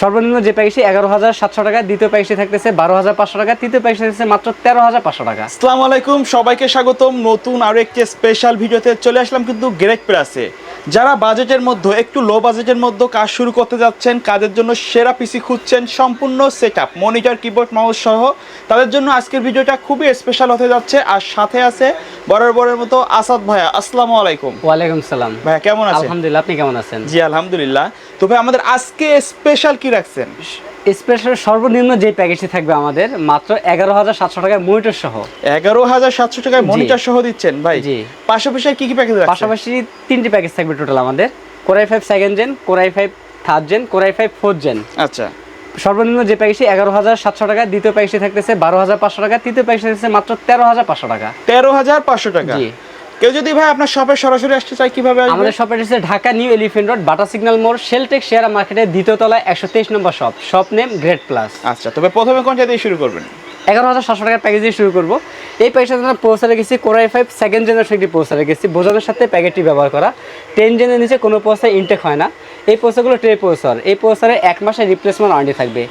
সর্বনিম্ন যে প্যাকেজটি 11,700 টাকা, দ্বিতীয় প্যাকেজটি থাকতেছে 12,500 টাকা, তৃতীয় প্যাকেজটি থাকতেছে মাত্র 13,500 টাকা। আসসালামু আলাইকুম, সবাইকে স্বাগতম নতুন আরো একটি স্পেশাল ভিডিওতে। চলে আসলাম কিন্তু গ্রেট প্লাসে। যারা বাজেটের মধ্যে একটু লো বাজেটের মধ্যে কাজ শুরু করতে যাচ্ছেন, কাজের জন্য সেরা পিসি খুঁজছেন, সম্পূর্ণ সেটআপ মনিটর কিবোর্ড মাউস সহ, তাদের জন্য আজকের ভিডিওটা খুবই স্পেশাল হতে যাচ্ছে। আর সাথে আছে বরাবরের মতো আসাদ ভাইয়া। আসসালামু আলাইকুম। ওয়ালাইকুম সালাম ভাইয়া, কেমন আছেন? আলহামদুলিল্লাহ, আপনি কেমন আছেন? জি আলহামদুলিল্লাহ। তো ভাই, আমাদের আজকে স্পেশাল কি রাখছেন? স্পেশাল সর্বনিম্ন যে প্যাকেজটি থাকবে আমাদের মাত্র 11,700 টাকায় মনিটর সহ। 11,700 টাকায় মনিটর সহ দিচ্ছেন ভাই? জি। পাশাপাশি কি কি প্যাকেজ রাখছেন? পাশাপাশি 3টি প্যাকেজ থাকবে টোটাল আমাদের। Core i5 second gen, Core i5 third gen, Core i5 fourth gen. আচ্ছা। সর্বনিম্ন যে প্যাকেজটি 11,700 টাকা, দ্বিতীয় প্যাকেজটি থাকতেছে 12,500 টাকা, তৃতীয় প্যাকেজটি থাকতেছে মাত্র 13,500 টাকা। 13,500 টাকা। জি। কেউ যদি ভাই আপনার শপে সরাসরি আসতে চায় কিভাবে আসবে? আমাদের shop address Dhaka new elephant road, Bata signal মোড়, শেলটেক শেয়ার মার্কেটের দ্বিতীয় তলায় 123 নম্বর shop. Shop name great plus. আচ্ছা, তবে প্রথমে কোনটা দিয়ে শুরু করবেন? 11,700 টাকার প্যাকেজ দিয়ে শুরু করবো। এই প্যাকেজটা আমরা প্রসেসর রেখেছি Core i5 সেকেন্ড জেনারেশন একটি প্রসেসর রেখেছি, বোঝানোর সাথে প্যাকেটটি ব্যবহার করা। 10 জেনের নিচে কোনো প্রসেসর ইনটেক হয় না। এই প্রসেসরগুলো ট্রে প্রসেসর। এই প্রসেসরে 1 মাসের রিপ্লেসমেন্ট ওয়ারেন্টি থাকবে।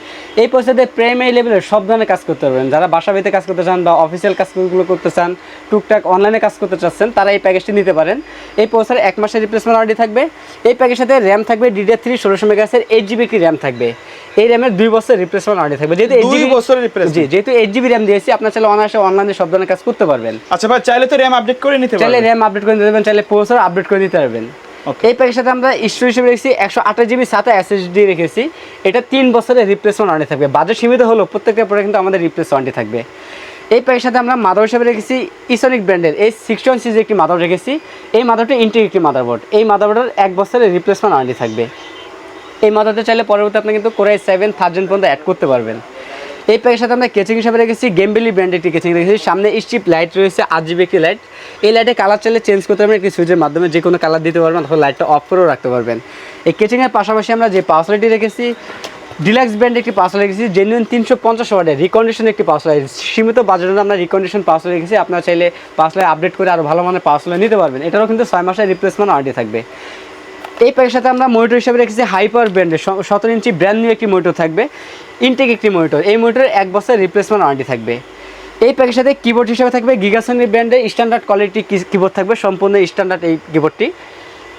এই প্রসেসরে প্রাইমারি লেভেলের সব ধরনের কাজ করতে পারবেন। যারা বাসা বাড়িতে কাজ করতে চান বা অফিসিয়াল কাজগুলো করতে চান, টুকটাক অনলাইনে কাজ করতে চাচ্ছেন, তারা এই প্যাকেজটি নিতে পারেন। এই প্রসেসরে 1 মাসের রিপ্লেসমেন্ট ওয়ারেন্টি থাকবে। এই প্যাকেজের সাথে র্যাম থাকবে DDR3 1600 মেগাহার্টজের 8GB একটি র্যাম থাকবে। এই র্যামের 2 বছর রিপ্লেসমেন্ট ওয়ারেন্টি থাকবে। যেহেতু 2 বছরের রিপ্লেসমেন্ট। জি, যেহেতু 8GB র্যাম দিয়েছি, আপনার চাইলে অনায়াসে অনলাইনে সব ধরনের কাজ করতে পারবেন। আচ্ছা ভাই, চাইলে তো র্যাম আপডেট করে নিতে পারবেন। চাইলে র্যাম আপডেট করে নিতে পারবেন, চাইলে প্রসেসর আপডেট করে নিতে পারবেন। এই প্যাকেজের সাথে আমরা স্টোরেজ হিসেবে রেখেছি 128GB SATA SSD রেখেছি। এটা 3 বছরের রিপ্লেসমেন্ট ওয়ারেন্টি থাকবে। বাজেট সীমিত হলেও প্রত্যেকটা প্রোডাক্ট কিন্তু আমাদের রিপ্লেস ওয়ারেন্টি থাকবে। এই প্যাকেজের সাথে আমরা মাদার হিসেবে রেখেছি ইসনিক ব্র্যান্ডের এই 61 সিরিজের একটি মাদার রেখেছি। এই মাদারটি ইন্টেক একটি মাদারবোর্ড। এই মাদারবোর্ডের 1 বছরের রিপ্লেসমেন্ট ওয়ারেন্টি থাকবে। এই মাদারটা চাইলে পরবর্তী আপনি কিন্তু Core i7 থার্ড জেন পর্যন্ত অ্যাড করতে পারবেন। এই প্যাকেজের সাথে আমরা কেচিং হিসাবে রেখেছি গেমবেলি ব্র্যান্ডের একটি কেচিং রেখেছি। সামনে স্ট্রিপ লাইট রয়েছে, 8GB একটি লাইট। এই লাইটে কালার চাইলে চেঞ্জ করতে পারবেন, একটি সুইচের মাধ্যমে যে কোনো কালার দিতে পারবেন, অথবা লাইটটা অফ করেও রাখতে পারবেন। এই কেচিংয়ের পাশাপাশি আমরা যে পাওয়ার সাপ্লাইটি রেখেছি ডিলাক্স ব্র্যান্ডের একটি পাওয়ার সাপ্লাই রেখেছি, জেনুইন 350 ওয়াটের রিকন্ডিশন একটি পাওয়ার সাপ্লাই। সীমিত বাজেটে আমরা রিকন্ডিশন পাওয়ার সাপ্লাই রেখেছি। আপনারা চাইলে পাওয়ার সাপ্লাই আপডেট করে আরও ভালো মানের পাওয়ার সাপ্লাই নিতে পারবেন। এটারও কিন্তু 6 মাসের রিপ্লেসমেন্ট ওয়ারেন্টি থাকবে। এই প্যাকের সাথে আমরা মনিটর হিসেবে রেখেছি হাইপার ব্র্যান্ডের 17 ইঞ্চি ব্র্যান্ড নিউ একটি মনিটর থাকবে, ইনটেক একটি মনিটর। এই মনিটরের 1 বছরের রিপ্লেসমেন্ট ওয়ারেন্টি থাকবে। এই প্যাকের সাথে কিবোর্ড হিসেবে থাকবে গিগাসনি ব্র্যান্ডের স্ট্যান্ডার্ড কোয়ালিটি কিবোর্ড থাকবে, সম্পূর্ণ স্ট্যান্ডার্ড এই কিবোর্ডটি।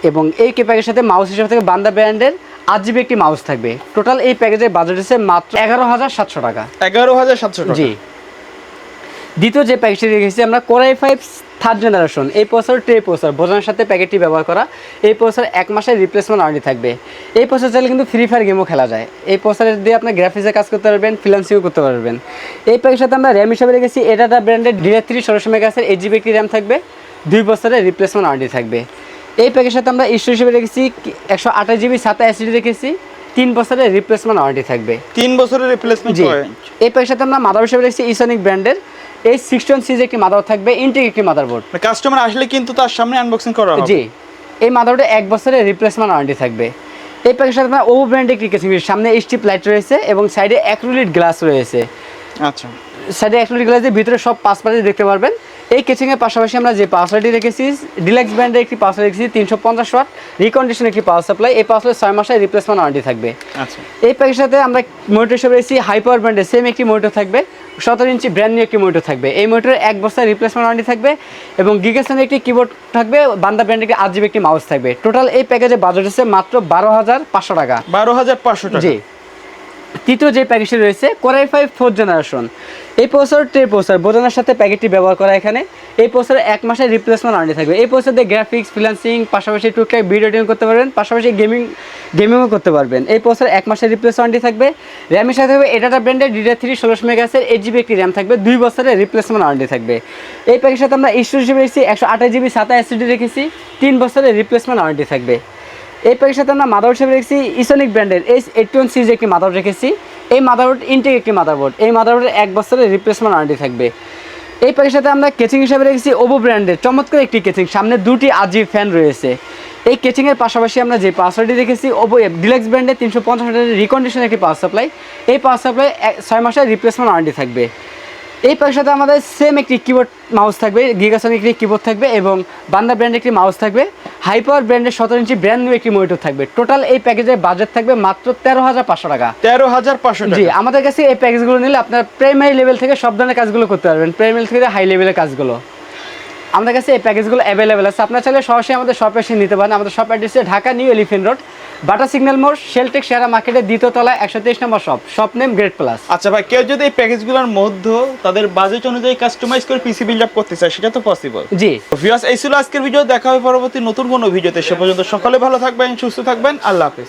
এবং এই প্যাকের সাথে মাউস হিসেবে থাকবে বান্দা ব্র্যান্ডের 8GB একটি মাউস থাকবে। টোটাল এই প্যাকেজের বাজেট হচ্ছে মাত্র 11,700 টাকা। 11,700 টাকা। জি। দ্বিতীয় যে প্যাকেজটি রেখেছি আমরা Core i5 থার্ড জেনারেশন। এই প্রসেসর ট্রে প্রসেসর, বোঝানোর সাথে প্যাকেটটি ব্যবহার করা। এই প্রসেসর 1 মাসের রিপ্লেসমেন্ট ওয়ারেন্টি থাকবে। এই প্রসেসর চাইলে কিন্তু ফ্রি ফায়ার গেমও খেলা যায়। এই প্রসেসর দিয়ে আপনি গ্রাফিক্সে কাজ করতে পারবেন, ফ্রিল্যান্সিংও করতে পারবেন। এই প্যাকেজের সাথে আমরা র্যাম হিসেবে রেখেছি এটাটা ব্র্যান্ডের DDR3 1600 মেগাহার্টজের 8GB একটি র্যাম থাকবে, 2 বছরের রিপ্লেসমেন্ট ওয়ারেন্টি থাকবে। এই প্যাকেজের সাথে আমরা স্টোরেজ হিসেবে রেখেছি 128GB SATA SSD রেখেছি, 3 বছরের রিপ্লেসমেন্ট ওয়ারেন্টি থাকবে। 3 বছরের রিপ্লেসমেন্ট ওয়ারেন্টি। এই প্যাকেজের সাথে আমরা মাদার হিসেবে রেখেছি ইসনিক ব্র্যান্ডের এই 61 সিরিজের একটি মাদার থাকবে, ইনটেক একটি মাদারবোর্ড। কাস্টমার আসলে কিন্তু তার সামনে আনবক্সিং করা হবে। জি। এই মাদারবোর্ডে 1 বছরের রিপ্লেসমেন্ট ওয়ারেন্টি থাকবে। এই প্যাকেজের সাথে আমরা ওভো ব্র্যান্ডের একটি কেসিং, সামনে স্ট্রিপ লাইট রয়েছে এবং সাইডে অ্যাক্রিলিক গ্লাস রয়েছে। আচ্ছা। সাইডে অ্যাক্রিলিক গ্লাস দিয়ে ভিতরে সব পাঁচ পাশে দেখতে পারবেন। এই কেচিংয়ের পাশাপাশি আমরা যে পাওয়ার সাপ্লাইটি রেখেছি ডিলাক্স ব্র্যান্ডের একটি পাওয়ার সাপ্লাই রেখেছি 350 ওয়াট রিকন্ডিশন একটি পাওয়ার সাপ্লাই। এই পাওয়ার সাপ্লাই 6 মাসের রিপ্লেসমেন্ট ওয়ারেন্টি থাকবে। আচ্ছা। এই প্যাকের সাথে আমরা মনিটর হিসেবে রেখেছি হাইপার ব্র্যান্ডের সেম একটি মনিটর থাকবে, 17 ইঞ্চি ব্র্যান্ড নিউ একটি মনিটর থাকবে। এই মনিটরের 1 বছরের রিপ্লেসমেন্ট ওয়ারেন্টি থাকবে এবং গিগাসনের একটি কিবোর্ড থাকবে, বান্দা ব্র্যান্ডের একটি 8GB একটি মাউস থাকবে। টোটাল এই প্যাকেজের বাজেট হচ্ছে মাত্র 12,500 টাকা। 12,500 টাকা। জি। তৃতীয় যে প্যাকেজটি রয়েছে Core i5 ফোর্থ জেনারেশন। এই প্রসেসর ট্রে প্রসেসর, বোঝানোর সাথে প্যাকেটটি ব্যবহার করা। এখানে এই প্রসেসরে 1 মাসের রিপ্লেসমেন্ট ওয়ারেন্টি থাকবে। এই প্রসেসর দিয়ে গ্রাফিক্স, ফ্রিল্যান্সিং, পাশাপাশি টুকটাক ভিডিও এডিটিং করতে পারবেন, পাশাপাশি গেমিংও করতে পারবেন। এই প্রসেসর 1 মাসের রিপ্লেস ওয়ারেন্টি থাকবে। র্যামের সাথে থাকবে এটাটা ব্র্যান্ডের DDR3 1600 মেগাহার্টজের 8GB একটি র্যাম থাকবে, 2 বছরের রিপ্লেসমেন্ট ওয়ারেন্টি থাকবে। এই প্যাকেজের সাথে আমরা স্টোরেজ হিসেবে রেখেছি 128GB SATA SSD রেখেছি, 3 বছরের রিপ্লেসমেন্ট ওয়ারেন্টি থাকবে। এই প্যাকের সাথে আমরা মাদার হিসেবে রেখেছি ইসনিক ব্র্যান্ডের S81 সিরিজের একটি মাদার রেখেছি। এই মাদারবোর্ড ইনটেক একটি মাদারবোর্ড। এই মাদারবোর্ডের 1 বছরের রিপ্লেসমেন্ট ওয়ারেন্টি থাকবে। এই প্যাকের সাথে আমরা কেচিং হিসেবে রেখেছি ওভো ব্র্যান্ডের চমৎকার একটি কেচিং, সামনে 2টি RGB ফ্যান রয়েছে। এই কেচিংয়ের পাশাপাশি আমরা যে পাওয়ার সাপ্লাইটি রেখেছি ওভো ডিলাক্স ব্র্যান্ডের 350 ওয়াটের রিকন্ডিশন একটি পাওয়ার সাপ্লাই। এই পাওয়ার সাপ্লাই 6 মাসের রিপ্লেসমেন্ট ওয়ারেন্টি থাকবে। এই প্যাকের সাথে আমাদের সেম একটি কিবোর্ড মাউস থাকবে, গিগাসনের একটি কিবোর্ড থাকবে এবং বান্দা ব্র্যান্ডের একটি মাউস থাকবে, হাই পাওয়ার ব্র্যান্ডের 17 ইঞ্চি ব্র্যান্ড নিউ একটি মনিটর থাকবে। টোটাল এই প্যাকেজের বাজেট থাকবে মাত্র 13,500 টাকা। 13,500 জি, টাকা। আমাদের কাছে এই প্যাকেজগুলো নিলে আপনার প্রাইমারি লেভেল থেকে সব ধরনের কাজগুলো করতে পারবেন, প্রাইমারি থেকে হাই লেভেলের কাজগুলো আমাদের কাছে এই প্যাকেজগুলো অ্যাভেলেবেল আছে। আপনার চাইলে সরাসরি আমাদের শপে এসে নিতে পারেন। আমাদের shop address Dhaka new elephant road, Bata signal মোড়, শেলটেক শেয়ারা মার্কেটের দ্বিতীয় তলায় 123 নম্বর shop, shop name great plus. আচ্ছা ভাই, কেউ যদি এই প্যাকেজগুলোর মধ্যে তাদের বাজেট অনুযায়ী কাস্টমাইজ করে পিসি বিল্ড আপ করতে চায়, সেটা তো পসিবল? জি ভিউয়ার্স, এই ছিল আজকের ভিডিও। দেখা হবে পরবর্তী নতুন কোনো ভিডিওতে। সে পর্যন্ত সকলে ভালো থাকবেন, সুস্থ থাকবেন। আল্লাহ হাফেজ।